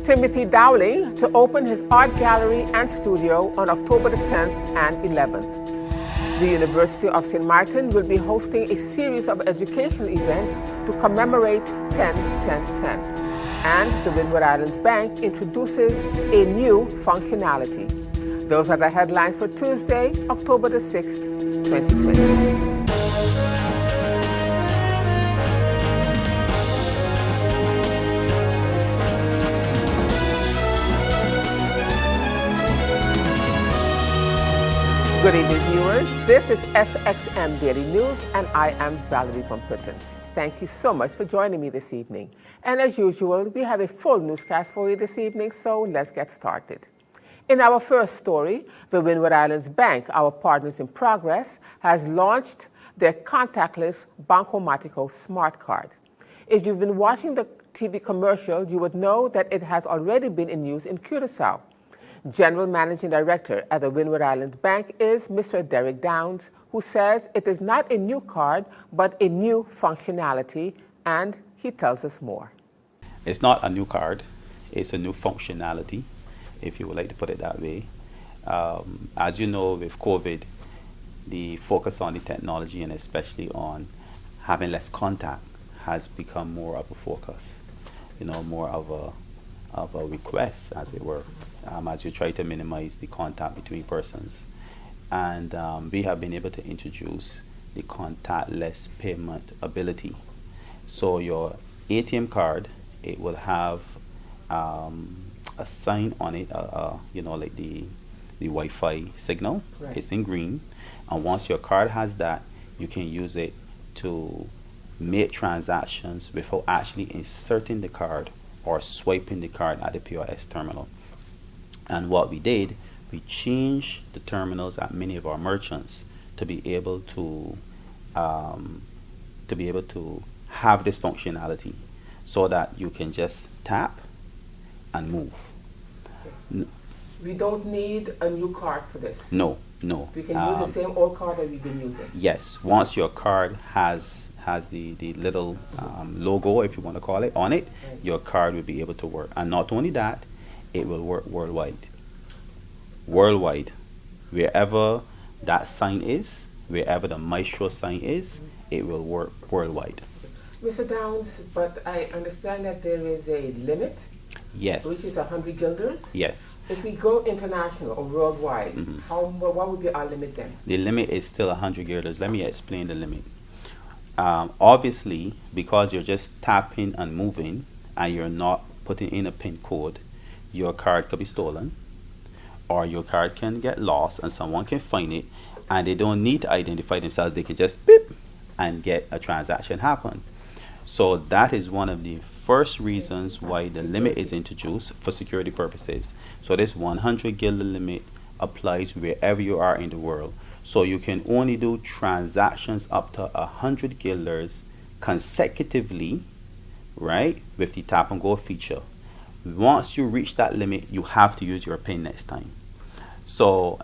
Timothy Dowling to open his art gallery and studio on October the 10th and 11th. The University of St. Martin will be hosting a series of educational events to commemorate 10-10-10. And the Windward Islands Bank introduces a new functionality. Those are the headlines for Tuesday, October the 6th, 2020. Good evening, viewers. This is SXM Daily News, and I am Valerie Van Putten. Thank you so much for joining me this evening. And as usual, we have a full newscast for you this evening, so let's get started. In our first story, the Windward Islands Bank, our partners in progress, has launched their contactless Bancomático smart card. If you've been watching the TV commercial, you would know that it has already been in use in Curaçao. General Managing Director at the Windward Islands Bank is Mr. Derek Downs, who says it is not a new card, but a new functionality, and he tells us more. It's not a new card, it's a new functionality, if you would like to put it that way. As you know, with COVID, the focus on the technology and especially on having less contact has become more of a focus, more of a request, as it were. As you try to minimize the contact between persons. And we have been able to introduce the contactless payment ability. So your ATM card, it will have a sign on it, like the Wi-Fi signal. Right. It's in green. And once your card has that, you can use it to make transactions without actually inserting the card or swiping the card at the POS terminal. And what we did, we changed the terminals at many of our merchants to be able to have this functionality, so that you can just tap and move. We don't need a new card for this. No. We can use the same old card that we've been using. Yes, once your card has the little logo, if you want to call it, on it, right, your card will be able to work. And not only that, it will work worldwide. Worldwide. Wherever that sign is, wherever the Maestro sign is, it will work worldwide. Mr. Downs, but I understand that there is a limit. Yes. Which is 100 guilders? Yes. If we go international or worldwide, what would be our limit then? The limit is still 100 guilders. Let me explain the limit. Obviously, because you're just tapping and moving and you're not putting in a PIN code, your card could be stolen, or your card can get lost and someone can find it, and they don't need to identify themselves. They can just beep and get a transaction happen. So that is one of the first reasons why the limit is introduced, for security purposes. So this 100 guilder limit applies wherever you are in the world. So you can only do transactions up to 100 guilders consecutively, right, with the tap and go feature. Once you reach that limit, you have to use your PIN next time. So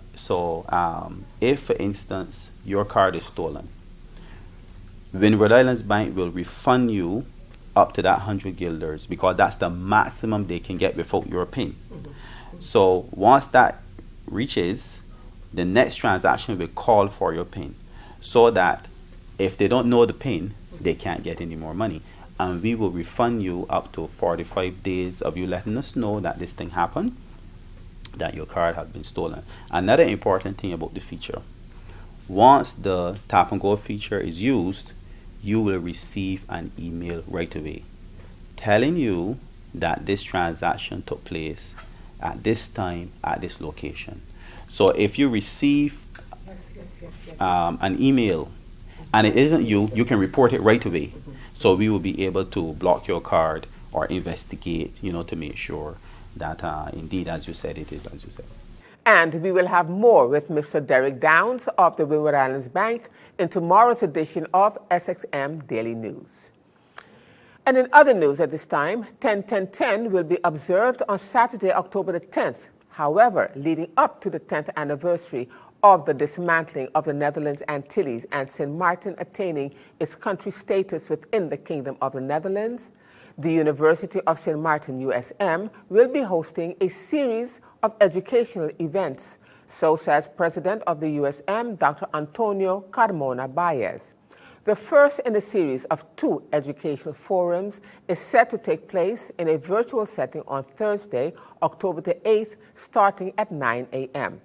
if, for instance, your card is stolen, Windward Islands Bank will refund you up to that 100 guilders, because that's the maximum they can get without your PIN. So once that reaches, the next transaction will call for your PIN, so that if they don't know the PIN, they can't get any more money. And we will refund you up to 45 days of you letting us know that this thing happened, that your card has been stolen. Another important thing about the feature, once the tap and go feature is used, you will receive an email right away telling you that this transaction took place at this time at this location. So if you receive an email and it isn't you, you can report it right away. So we will be able to block your card or investigate, to make sure that indeed, as you said, it is as you said. And we will have more with Mr. Derek Downs of the Windward Islands Bank in tomorrow's edition of SXM Daily News. And in other news at this time, 10-10-10 will be observed on Saturday, October the 10th. However, leading up to the 10th anniversary of the dismantling of the Netherlands Antilles and St. Martin attaining its country status within the Kingdom of the Netherlands, The University of St. Martin, USM, will be hosting a series of educational events, so says President of the USM, Dr. Antonio Carmona Baez. The first in a series of 2 educational forums is set to take place in a virtual setting on Thursday, October the 8th, starting at 9 a.m.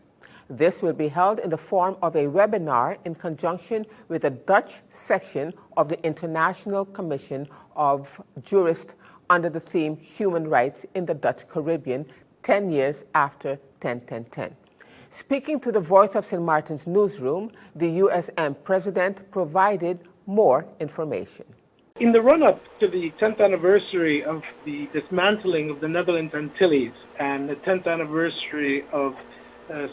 This will be held in the form of a webinar in conjunction with the Dutch section of the International Commission of Jurists under the theme Human Rights in the Dutch Caribbean, 10 years after 10-10-10. Speaking to the Voice of St. Martin's newsroom, the USM president provided more information. In the run-up to the 10th anniversary of the dismantling of the Netherlands Antilles and the 10th anniversary of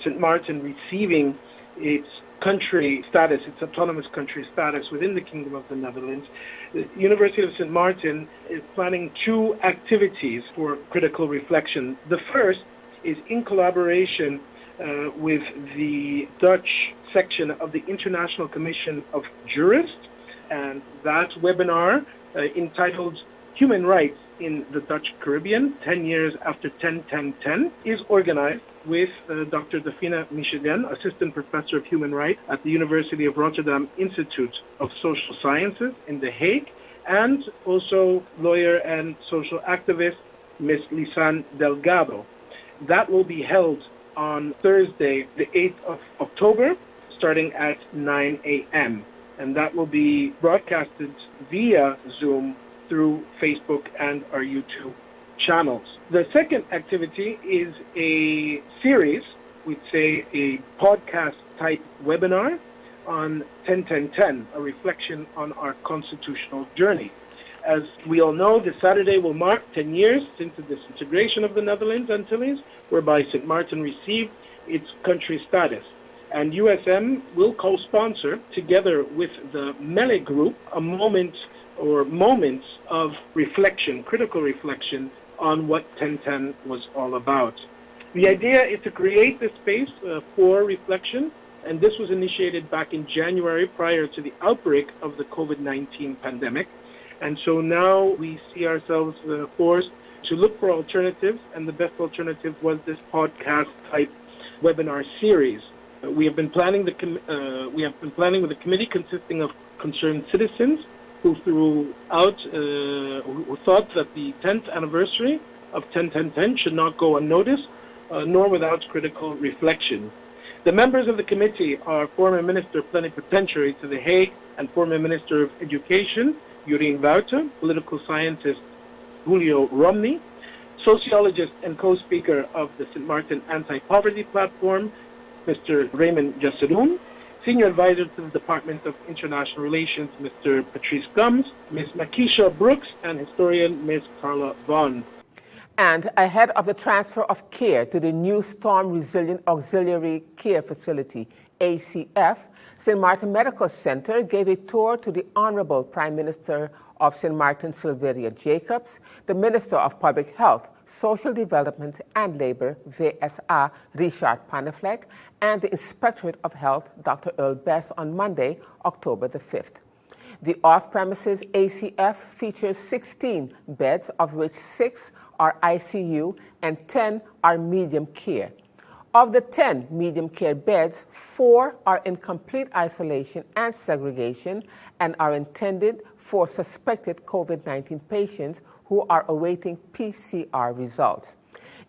St. Martin receiving its country status, its autonomous country status within the Kingdom of the Netherlands, the University of St. Martin is planning 2 activities for critical reflection. The first is in collaboration with the Dutch section of the International Commission of Jurists, and that webinar entitled Human Rights in the Dutch Caribbean, 10 years after 10-10-10, is organized with Dr. Dafina Michelen, Assistant Professor of Human Rights at the University of Rotterdam Institute of Social Sciences in The Hague, and also lawyer and social activist Ms. Lisan Delgado. That will be held on Thursday, the 8th of October, starting at 9 a.m. And that will be broadcasted via Zoom through Facebook and our YouTube channels. The second activity is a series, we'd say a podcast-type webinar on 10-10-10, a reflection on our constitutional journey. As we all know, this Saturday will mark 10 years since the disintegration of the Netherlands Antilles, whereby St. Martin received its country status. And USM will co-sponsor, together with the Mele Group, a moment or moments of reflection, critical reflection, on what 10-10 was all about. The idea is to create this space for reflection, and this was initiated back in January prior to the outbreak of the COVID-19 pandemic. And so now we see ourselves forced to look for alternatives, and the best alternative was this podcast-type webinar series. We have been planning with a committee consisting of concerned citizens who who thought that the 10th anniversary of 10-10-10 should not go unnoticed, nor without critical reflection. The members of the committee are former Minister Plenipotentiary to The Hague and former Minister of Education, Jurien Wouter, political scientist Julio Romney, sociologist and co-speaker of the St. Martin Anti-Poverty Platform, Mr. Raymond Jasseroen, Senior Advisor to the Department of International Relations, Mr. Patrice Gums, Ms. Makisha Brooks, and historian Ms. Carla Vaughan. And ahead of the transfer of care to the new Storm Resilient Auxiliary Care Facility, ACF, St. Martin Medical Center gave a tour to the Honorable Prime Minister of St. Martin, Sylvia Jacobs, the Minister of Public Health, Social Development and Labor, VSA, Richard Panafleck, and the Inspectorate of Health, Dr. Earl Best, on Monday, October the 5th. The off-premises ACF features 16 beds, of which 6 are ICU and 10 are medium care. Of the 10 medium care beds, 4 are in complete isolation and segregation and are intended for suspected COVID-19 patients who are awaiting PCR results.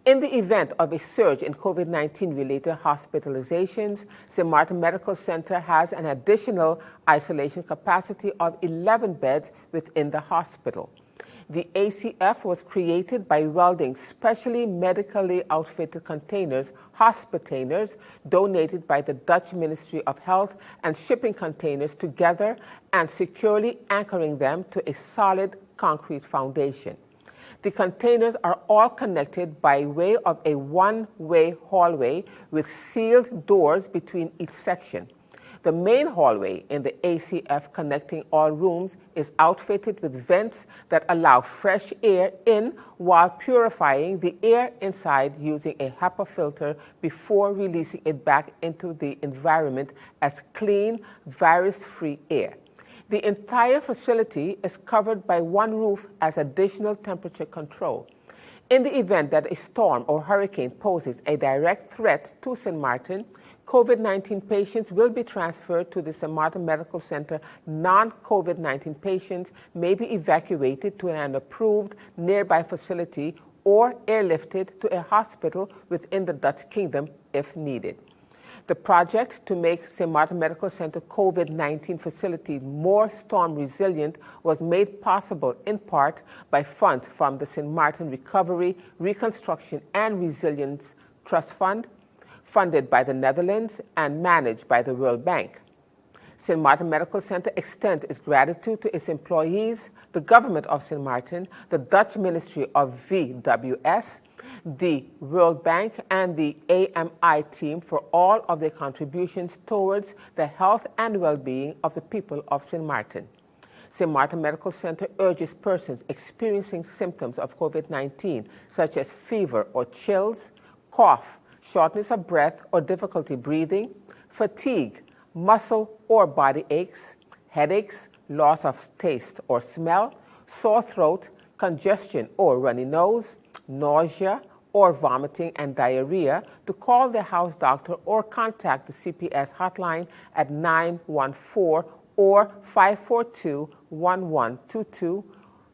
In the event of a surge in COVID-19 related hospitalizations, St. Martin Medical Center has an additional isolation capacity of 11 beds within the hospital. The ACF was created by welding specially medically outfitted containers, hospitainers, donated by the Dutch Ministry of Health, and shipping containers together and securely anchoring them to a solid concrete foundation. The containers are all connected by way of a one-way hallway with sealed doors between each section. The main hallway in the ACF connecting all rooms is outfitted with vents that allow fresh air in while purifying the air inside using a HEPA filter before releasing it back into the environment as clean, virus-free air. The entire facility is covered by one roof as additional temperature control. In the event that a storm or hurricane poses a direct threat to St. Martin, COVID-19 patients will be transferred to the St. Martin Medical Center. Non-COVID-19 patients may be evacuated to an approved nearby facility or airlifted to a hospital within the Dutch Kingdom if needed. The project to make St. Martin Medical Center COVID-19 facilities more storm resilient was made possible in part by funds from the St. Martin Recovery, Reconstruction and Resilience Trust Fund, funded by the Netherlands and managed by the World Bank. St. Martin Medical Center extends its gratitude to its employees, the government of St. Martin, the Dutch Ministry of VWS, the World Bank, and the AMI team for all of their contributions towards the health and well-being of the people of St. Martin. St. Martin Medical Center urges persons experiencing symptoms of COVID-19, such as fever or chills, cough, shortness of breath or difficulty breathing, fatigue, muscle or body aches, headaches, loss of taste or smell, sore throat, congestion or runny nose, nausea or vomiting and diarrhea to call the house doctor or contact the CPS hotline at 914 or 542-1122,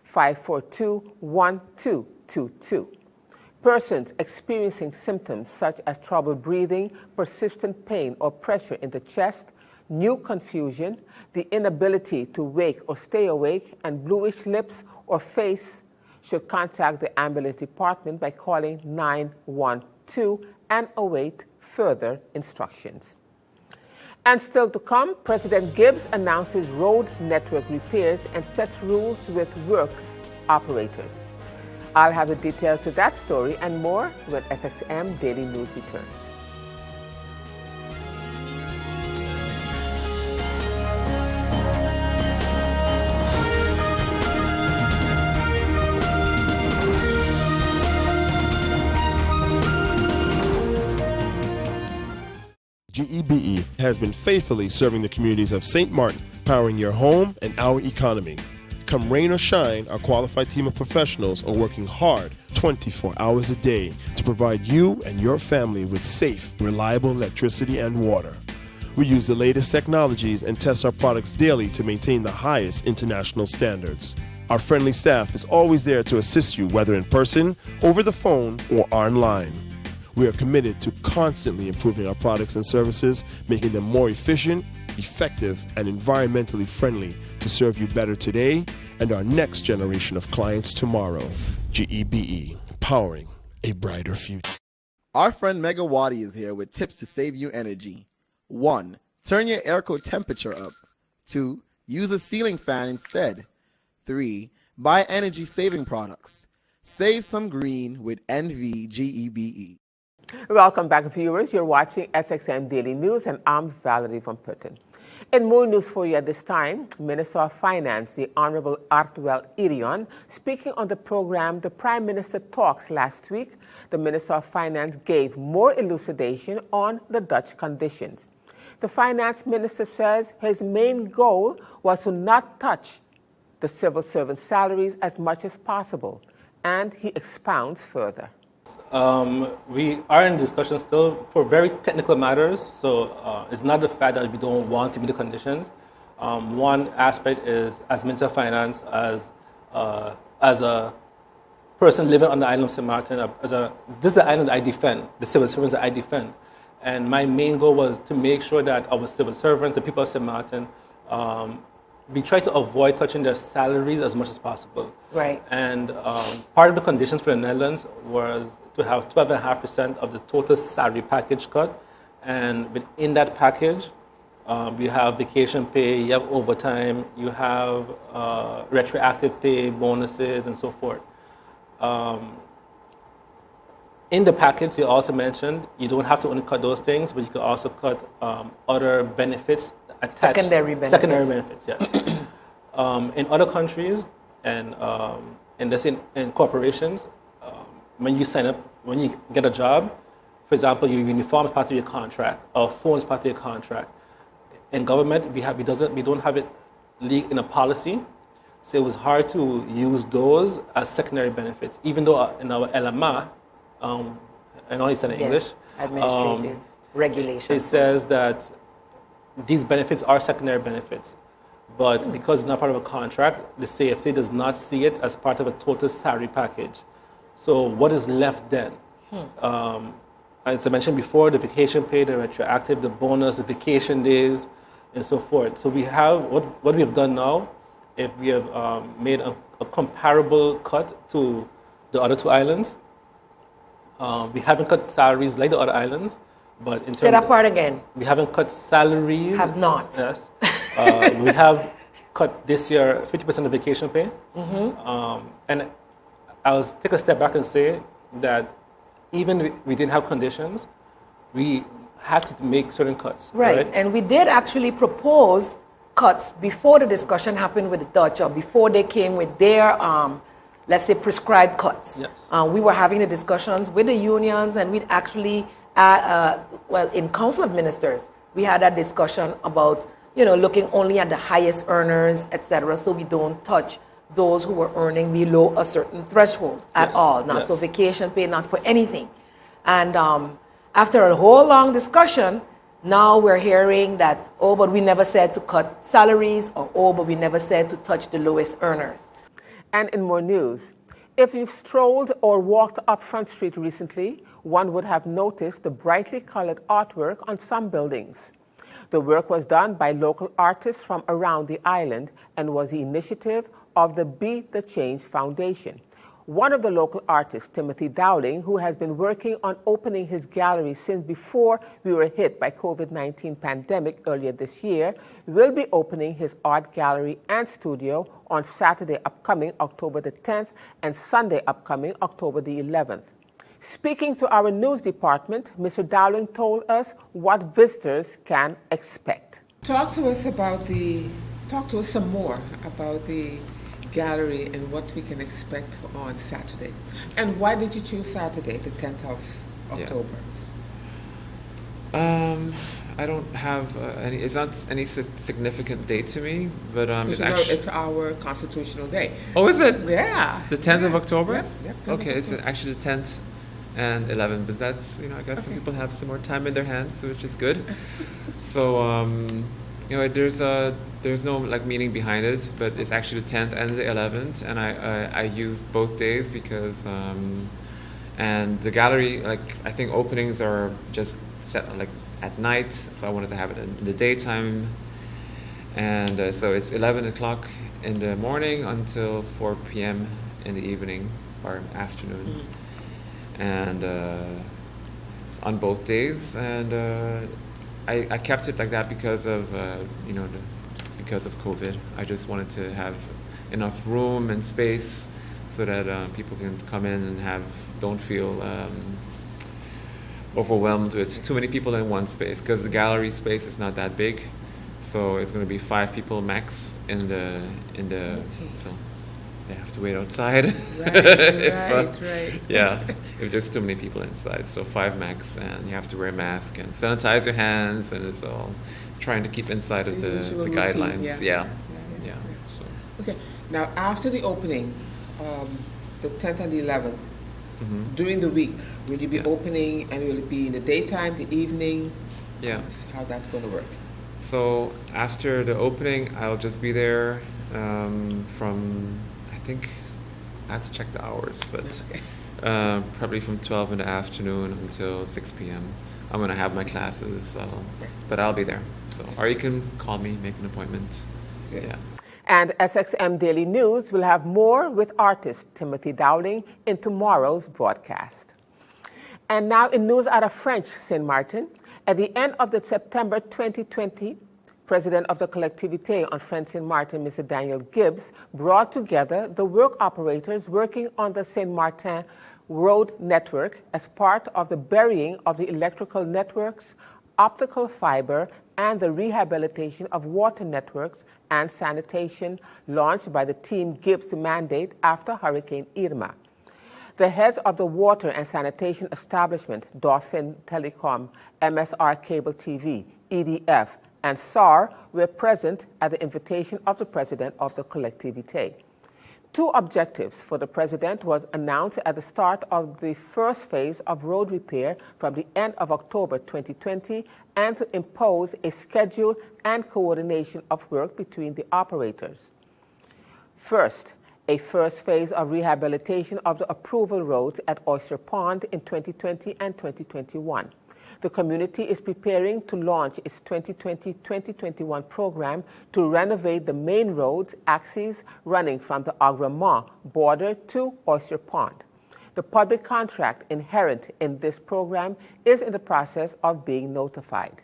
542-1222. Persons experiencing symptoms such as trouble breathing, persistent pain or pressure in the chest, new confusion, the inability to wake or stay awake, and bluish lips or face should contact the ambulance department by calling 912 and await further instructions. And still to come, President Gibbs announces road network repairs and sets rules with works operators. I'll have the details to that story and more when SXM Daily News returns. GEBE has been faithfully serving the communities of St. Martin, powering your home and our economy. Come rain or shine, our qualified team of professionals are working hard 24 hours a day to provide you and your family with safe, reliable electricity and water. We use the latest technologies and test our products daily to maintain the highest international standards. Our friendly staff is always there to assist you, whether in person, over the phone, or online. We are committed to constantly improving our products and services, making them more efficient, effective, and environmentally friendly to serve you better today and our next generation of clients tomorrow. GEBE, powering a brighter future. Our friend Megawati is here with tips to save you energy. 1. Turn your airco temperature up. 2. Use a ceiling fan instead. 3. Buy energy-saving products. Save some green with NVGEBE. Welcome back, viewers. You're watching SXM Daily News, and I'm Valerie Van Putten. In more news for you at this time, Minister of Finance, the Honorable Artwell Irion, speaking on the program The Prime Minister Talks last week, the Minister of Finance gave more elucidation on the Dutch conditions. The Finance Minister says his main goal was to not touch the civil servant salaries as much as possible, and he expounds further. We are in discussion still for very technical matters, so it's not the fact that we don't want to meet the conditions. One aspect is, as Minister of Finance, as a person living on the island of St. Martin, this is the island I defend, the civil servants that I defend. And my main goal was to make sure that our civil servants, the people of St. Martin, we try to avoid touching their salaries as much as possible. Right. And part of the conditions for the Netherlands was to have 12.5% of the total salary package cut. And within that package, you have vacation pay, you have overtime, you have retroactive pay, bonuses, and so forth. In the package, they also mentioned you don't have to only cut those things, but you can also cut other benefits attached. Secondary benefits. Secondary benefits, yes. In other countries and in corporations, when you sign up, when you get a job, for example, your uniform is part of your contract, or phone is part of your contract. In government, we don't have it leak in a policy. So it was hard to use those as secondary benefits, even though in our LMA, I know it's in English, administrative regulation. it says that these benefits are secondary benefits. But because it's not part of a contract, the CFC does not see it as part of a total salary package. So what is left then? As I mentioned before, the vacation pay, the retroactive, the bonus, the vacation days, and so forth. So we have, what we have done now, if we have made a comparable cut to the other two islands, we haven't cut salaries like the other islands, but in terms Say that part again. we haven't cut salaries. Have not. Yes. We have cut this year 50% of vacation pay. And I'll take a step back and say that even we didn't have conditions, we had to make certain cuts. Right. And we did actually propose cuts before the discussion happened with the Dutch, or before they came with their, let's say, prescribed cuts. Yes. We were having the discussions with the unions, and we'd actually, in Council of Ministers, we had a discussion about, looking only at the highest earners, etc., so we don't touch those who were earning below a certain threshold at all, not for vacation pay, not for anything. And after a whole long discussion, now we're hearing that, but we never said to cut salaries, or but we never said to touch the lowest earners. And in more news, if you've strolled or walked up Front Street recently, one would have noticed the brightly colored artwork on some buildings. The work was done by local artists from around the island and was the initiative of the Be the Change Foundation. One of the local artists, Timothy Dowling, who has been working on opening his gallery since before we were hit by COVID-19 pandemic earlier this year, will be opening his art gallery and studio on Saturday upcoming October the 10th and Sunday upcoming October the 11th. Speaking to our news department, Mr. Dowling told us what visitors can expect. Talk to us some more about the gallery and what we can expect on Saturday. And why did you choose Saturday, the 10th of October? I don't have it's not any significant date to me, but it's our constitutional day. Oh, is it? Yeah. The 10th of October? Yep, okay, it's actually the 10th and 11th, but that's, I guess some people have some more time in their hands, which is good. So, there's no meaning behind it, but it's actually the 10th and the 11th, and I used both days because, and the gallery, I think openings are just set at night, so I wanted to have it in the daytime, and so it's 11 o'clock in the morning until 4 p.m. in the evening or afternoon, and it's on both days, and I kept it like that because of because of COVID. I just wanted to have enough room and space so that people can come in and don't feel overwhelmed with too many people in one space, because the gallery space is not that big, so it's going to be 5 people max in the so they have to wait outside. Right. Yeah, if there's too many people inside, so 5 max, and you have to wear a mask and sanitize your hands, and it's all trying to keep inside of the guidelines. Yeah. So. Okay. Now, after the opening, the 10th and the 11th, during the week, will you be opening, and will it be in the daytime, the evening? Yeah. How that's going to work? So after the opening, I'll just be there from, I think, I have to check the hours, but probably from 12 in the afternoon until 6 p.m. I'm going to have my classes, but I'll be there. So, or you can call me, make an appointment. Okay. Yeah. And SXM Daily News will have more with artist Timothy Dowling in tomorrow's broadcast. And now in news out of French Saint Martin, at the end of the September 2020, President of the Collectivité on French Saint Martin, Mr. Daniel Gibbs, brought together the work operators working on the Saint Martin road network as part of the burying of the electrical networks, optical fiber, and the rehabilitation of water networks and sanitation launched by the Team Gibbs mandate after Hurricane Irma. The heads of the water and sanitation establishment, Dauphin Telecom, MSR Cable TV, EDF, and SAR were present at the invitation of the president of the collectivité. Two objectives for the president was announced at the start of the first phase of road repair from the end of October 2020 and to impose a schedule and coordination of work between the operators. First, a first phase of rehabilitation of the approval roads at Oyster Pond in 2020 and 2021. The community is preparing to launch its 2020-2021 program to renovate the main roads axes running from the Agremont border to Oyster Pond. The public contract inherent in this program is in the process of being notified.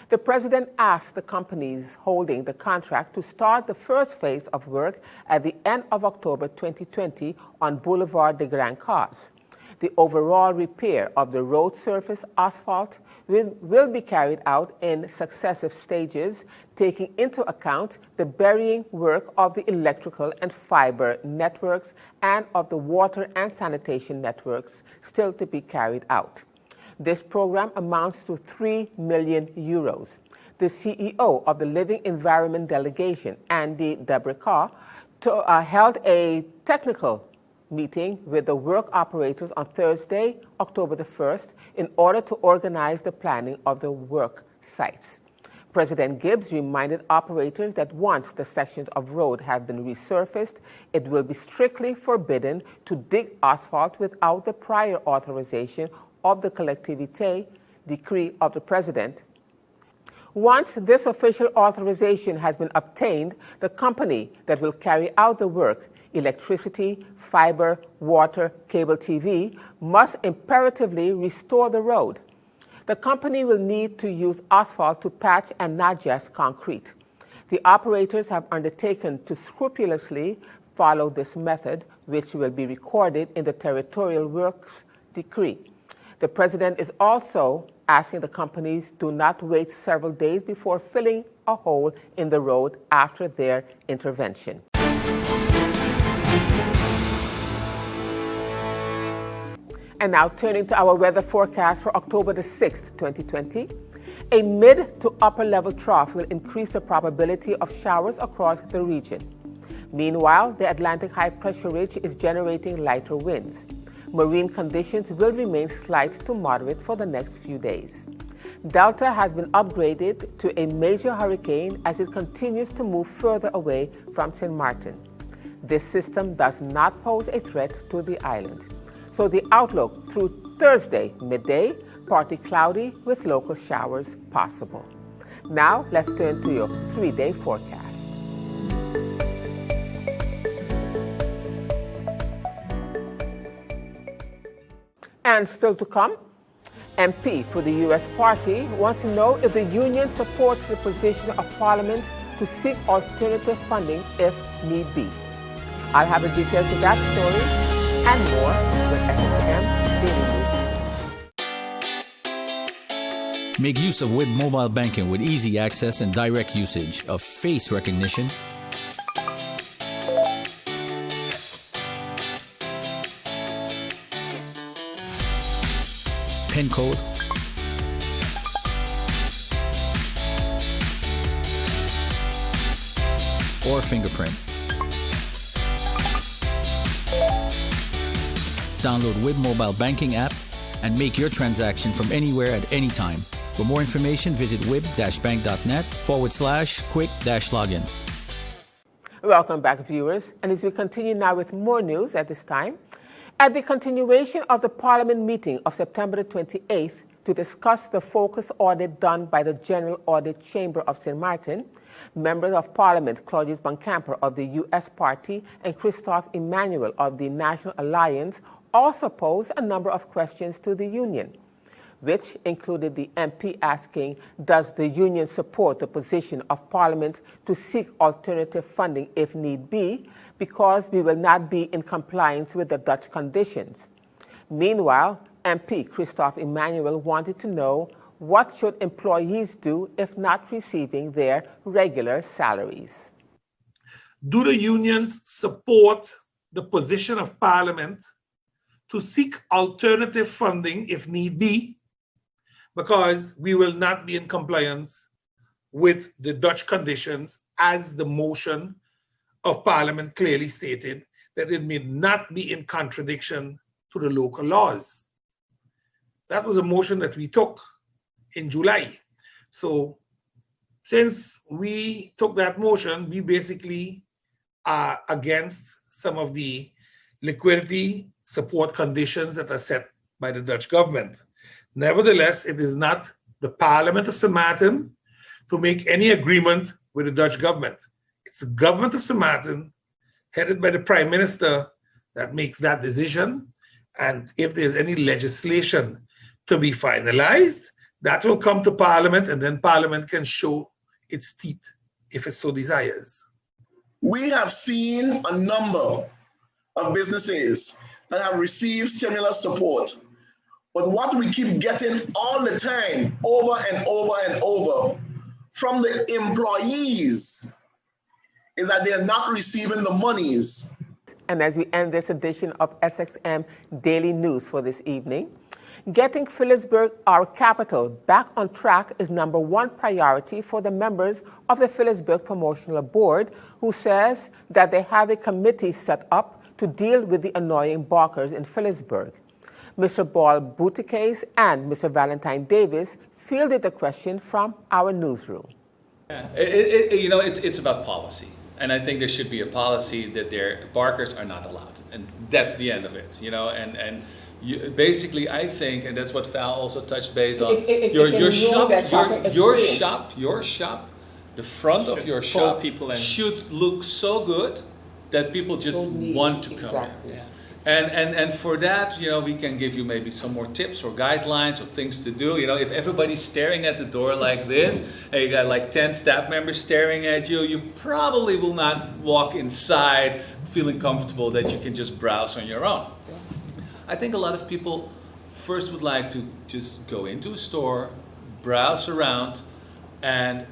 The president asked the companies holding the contract to start the first phase of work at the end of October 2020 on Boulevard de Grand Cause. The overall repair of the road surface asphalt will be carried out in successive stages, taking into account the burying work of the electrical and fiber networks and of the water and sanitation networks still to be carried out. This program amounts to 3 million euros. The CEO of the Living Environment Delegation, Andy Debrica, held a technical meeting with the work operators on Thursday, October the 1st, in order to organize the planning of the work sites. President Gibbs reminded operators that once the sections of road have been resurfaced, it will be strictly forbidden to dig asphalt without the prior authorization of the collectivité decree of the president. Once this official authorization has been obtained, the company that will carry out the work, electricity, fiber, water, cable TV, must imperatively restore the road. The company will need to use asphalt to patch and not just concrete. The operators have undertaken to scrupulously follow this method, which will be recorded in the Territorial Works Decree. The president is also asking the companies do not wait several days before filling a hole in the road after their intervention. And now turning to our weather forecast for October the 6th, 2020. A mid to upper level trough will increase the probability of showers across the region. Meanwhile, the Atlantic high pressure ridge is generating lighter winds. Marine conditions will remain slight to moderate for the next few days. Delta has been upgraded to a major hurricane as it continues to move further away from St. Martin. This system does not pose a threat to the island. So the outlook through Thursday midday, partly cloudy with local showers possible. Now let's turn to your 3-day forecast. And still to come, MP for the U.S. party wants to know if the union supports the position of Parliament to seek alternative funding if need be. I'll have the details of that story and more with SXM Daily News. Make use of WIB mobile banking with easy access and direct usage of face recognition, PIN code, or fingerprint. Download WIB mobile banking app and make your transaction from anywhere at any time. For more information, visit wib-bank.net/quick-login. Welcome back, viewers. And as we continue now with more news at this time, at the continuation of the Parliament meeting of September 28th to discuss the focus audit done by the General Audit Chamber of St. Martin, members of Parliament Claudius Boncamper of the U.S. Party and Christophe Emmanuel of the National Alliance also posed a number of questions to the union, which included the MP asking, does the union support the position of Parliament to seek alternative funding if need be, because we will not be in compliance with the Dutch conditions? Meanwhile, MP Christophe Emmanuel wanted to know what should employees do if not receiving their regular salaries. Do the unions support the position of Parliament to seek alternative funding if need be, because we will not be in compliance with the Dutch conditions as the motion of Parliament clearly stated, that it may not be in contradiction to the local laws. That was a motion that we took in July. So since we took that motion, we basically are against some of the liquidity support conditions that are set by the Dutch government. Nevertheless, it is not the Parliament of St. Maarten to make any agreement with the Dutch government. It's the government of St. Maarten, headed by the Prime Minister, that makes that decision. And if there's any legislation to be finalized, that will come to Parliament, and then Parliament can show its teeth if it so desires. We have seen a number of businesses that have received similar support. But what we keep getting all the time, over and over and over, from the employees is that they're not receiving the monies. And as we end this edition of SXM Daily News for this evening, getting Phillipsburg, our capital, back on track is number one priority for the members of the Phillipsburg Promotional Board, who says that they have a committee set up to deal with the annoying barkers in Phillipsburg. Mr. Paul Bouticase and Mr. Valentine Davis fielded the question from our newsroom. Yeah, it's about policy. And I think there should be a policy that their barkers are not allowed. And that's the end of it, and basically, I think, and that's what Val also touched base on, your shop, the front of your shop should look so good that people just want to come. Exactly. Yeah. And for that, we can give you maybe some more tips or guidelines of things to do. If everybody's staring at the door like this, and you got like 10 staff members staring at you, you probably will not walk inside feeling comfortable that you can just browse on your own. I think a lot of people first would like to just go into a store, browse around, and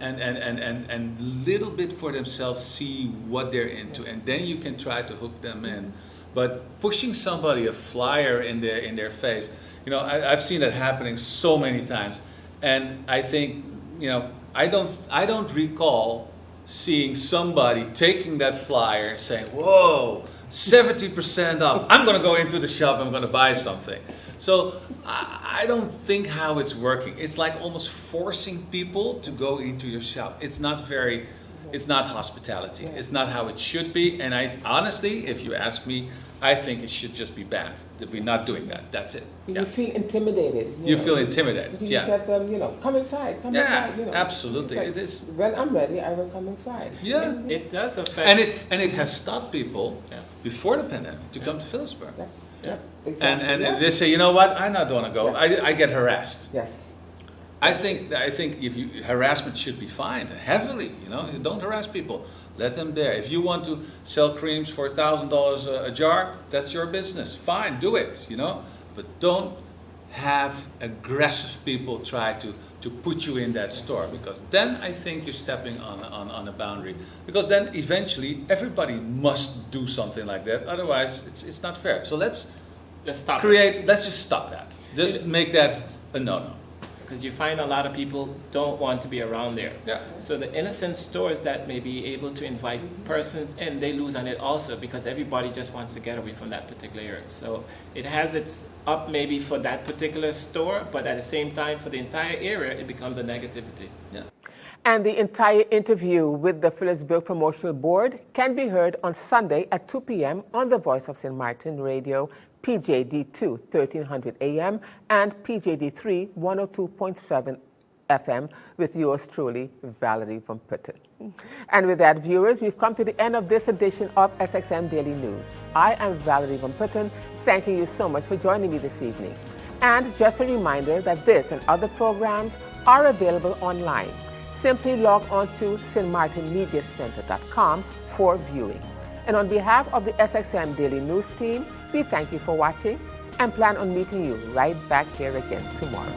little bit for themselves see what they're into, and then you can try to hook them in. But pushing somebody a flyer in their face, I've seen that happening so many times, and I think, I don't recall seeing somebody taking that flyer saying, "Whoa, 70% off! I'm going to go into the shop. I'm going to buy something." So I don't think how it's working. It's like almost forcing people to go into your shop. It's not hospitality. It's not how it should be. And honestly, if you ask me, I think it should just be banned. That we're not doing that. That's it. You feel intimidated. You feel intimidated. You get them, come inside. Come inside. Absolutely. Like, it is. When I'm ready, I will come inside. Yeah, it does affect. And it has stopped people before the pandemic to come to Phillipsburg. Yeah. Exactly. And they say, you know what? I not want to go. I get harassed. Yes. I think if harassment should be fined heavily. Don't harass people. Let them there. If you want to sell creams for $1,000 a jar, that's your business. Fine, do it. But don't have aggressive people try to put you in that store, because then I think you're stepping on a boundary. Because then eventually everybody must do something like that. Otherwise, it's not fair. So let's just stop that. Just make that a no-no. Because you find a lot of people don't want to be around there. Yeah. So the innocent stores that may be able to invite persons in, they lose on it also, because everybody just wants to get away from that particular area. So it has its up maybe for that particular store, but at the same time for the entire area, it becomes a negativity. Yeah. And the entire interview with the Phillipsburg Promotional Board can be heard on Sunday at 2 p.m. on the Voice of St. Martin Radio, PJD2 1300 AM and PJD3 102.7 FM with yours truly, Valerie Van Putten. And with that, viewers, we've come to the end of this edition of SXM Daily News. I am Valerie Van Putten, thanking you so much for joining me this evening. And just a reminder that this and other programs are available online. Simply log on to stmartinmediacenter.com for viewing. And on behalf of the SXM Daily News team, we thank you for watching and plan on meeting you right back here again tomorrow.